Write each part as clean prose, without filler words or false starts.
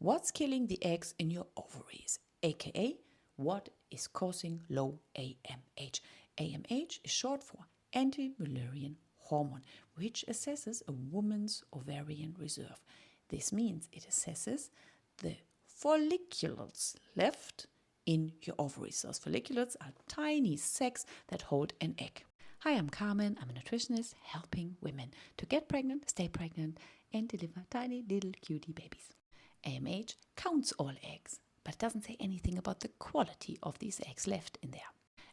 What's killing the eggs in your ovaries, aka what is causing low AMH? AMH is short for anti-Mullerian hormone, which assesses a woman's ovarian reserve. This means it assesses the follicles left in your ovaries. Those follicles are tiny sacs that hold an egg. Hi, I'm Carmen. I'm a nutritionist helping women to get pregnant, stay pregnant, and deliver tiny little cutie babies. AMH counts all eggs, but it doesn't say anything about the quality of these eggs left in there.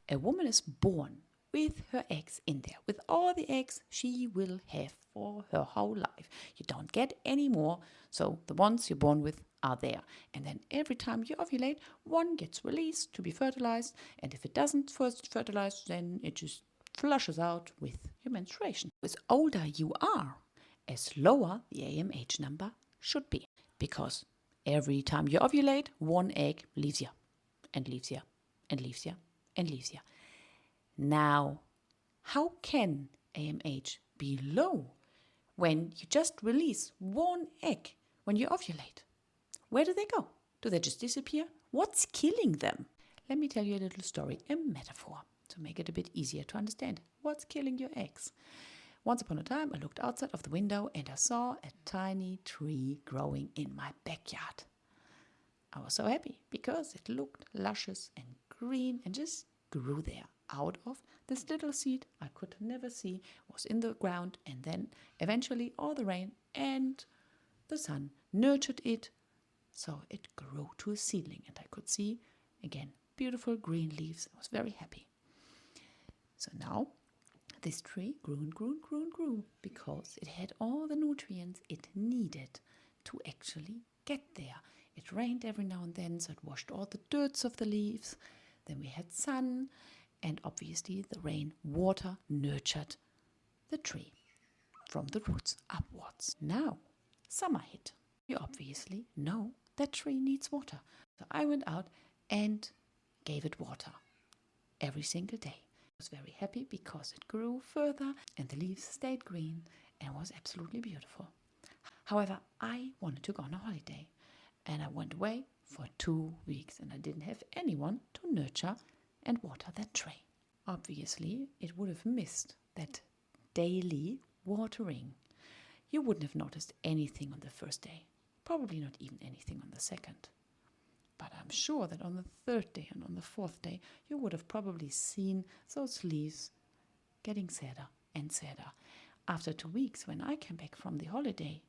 A woman is born with her eggs in there, with all the eggs she will have for her whole life. You don't get any more, so the ones you're born with are there. And then every time you ovulate, one gets released to be fertilized, and if it doesn't first fertilize, then it just flushes out with your menstruation. As older you are, as lower the AMH number should be. Because every time you ovulate, one egg leaves you, and leaves you, and leaves you, and leaves you. Now, how can AMH be low when you just release one egg when you ovulate? Where do they go? Do they just disappear? What's killing them? Let me tell you a little story, a metaphor, to make it a bit easier to understand. What's killing your eggs? Once upon a time, I looked outside of the window and I saw a tiny tree growing in my backyard. I was so happy because it looked luscious and green and just grew there out of this little seed I could never see was in the ground, and then eventually all the rain and the sun nurtured it so it grew to a seedling, and I could see again beautiful green leaves. I was very happy. So now this tree grew and grew and grew and grew because it had all the nutrients it needed to actually get there. It rained every now and then, so it washed all the dirt off the leaves. Then we had sun, and obviously the rain water nurtured the tree from the roots upwards. Now summer hit. You obviously know that tree needs water. So I went out and gave it water every single day. I was very happy because it grew further and the leaves stayed green and was absolutely beautiful. However, I wanted to go on a holiday, and I went away for 2 weeks, and I didn't have anyone to nurture and water that tree. Obviously, it would have missed that daily watering. You wouldn't have noticed anything on the first day, probably not even anything on the second. But I'm sure that on the third day and on the fourth day, you would have probably seen those leaves getting sadder and sadder. After 2 weeks, when I came back from the holiday,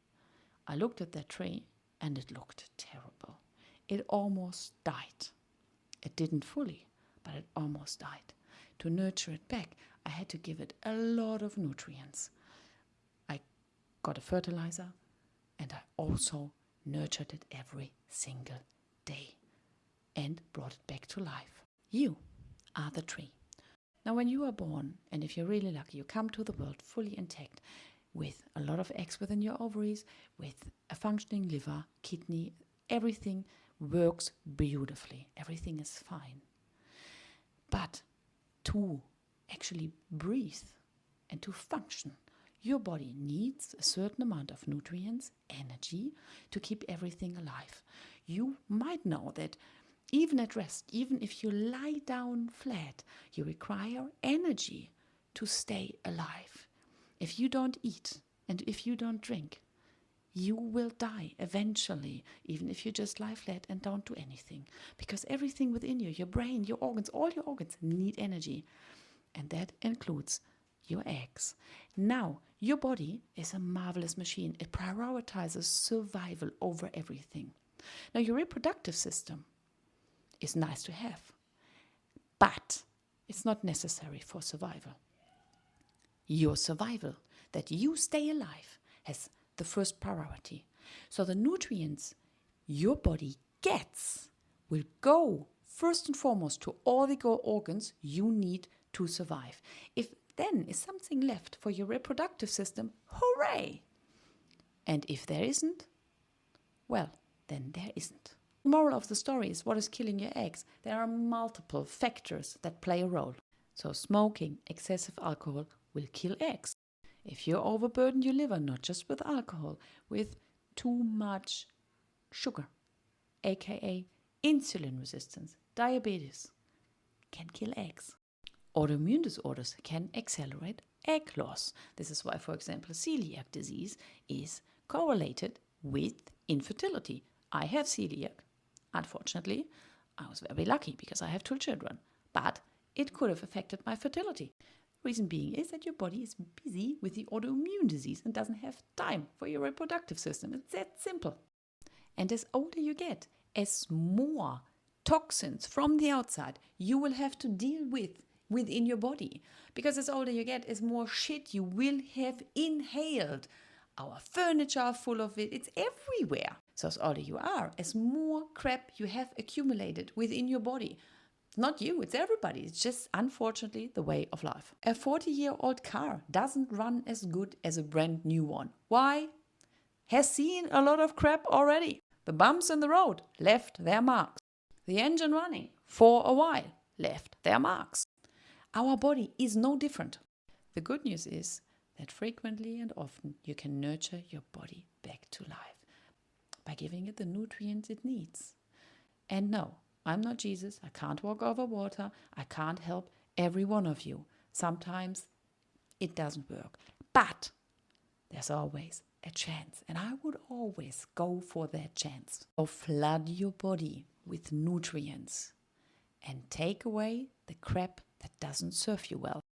I looked at that tree and it looked terrible. It almost died. It didn't fully, but it almost died. To nurture it back, I had to give it a lot of nutrients. I got a fertilizer, and I also nurtured it every single day and brought it back to life. You are the tree. Now, when you are born, and if you're really lucky, you come to the world fully intact with a lot of eggs within your ovaries, with a functioning liver, kidney, everything works beautifully. Everything is fine. But to actually breathe and to function, your body needs a certain amount of nutrients, energy, to keep everything alive. You might know that even at rest, even if you lie down flat, you require energy to stay alive. If you don't eat and if you don't drink, you will die eventually, even if you just lie flat and don't do anything. Because everything within you, your brain, your organs, all your organs need energy. And that includes your eggs. Now, your body is a marvelous machine. It prioritizes survival over everything. Now, your reproductive system is nice to have, but it's not necessary for survival. Your survival, that you stay alive, has the first priority. So the nutrients your body gets will go first and foremost to all the organs you need to survive. If then is something left for your reproductive system, hooray! And if there isn't, well, then there isn't. The moral of the story is, what is killing your eggs? There are multiple factors that play a role. So smoking, excessive alcohol will kill eggs. If you overburden your liver, not just with alcohol, with too much sugar, aka insulin resistance, diabetes, can kill eggs. Autoimmune disorders can accelerate egg loss. This is why, for example, celiac disease is correlated with infertility. I have celiac. Unfortunately, I was very lucky because I have 2 children, but it could have affected my fertility. Reason being is that your body is busy with the autoimmune disease and doesn't have time for your reproductive system. It's that simple. And as older you get, as more toxins from the outside you will have to deal with within your body. Because as older you get, as more shit you will have inhaled. Our furniture are full of it. It's everywhere. So as older you are, as more crap you have accumulated within your body. Not you, it's everybody. It's just, unfortunately, the way of life. A 40-year-old car doesn't run as good as a brand new one. Why? Has seen a lot of crap already. The bumps in the road left their marks. The engine running for a while left their marks. Our body is no different. The good news is that frequently and often you can nurture your body back to life by giving it the nutrients it needs. And no, I'm not Jesus. I can't walk over water. I can't help every one of you. Sometimes it doesn't work. But there's always a chance. And I would always go for that chance. So flood your body with nutrients and take away the crap that doesn't serve you well.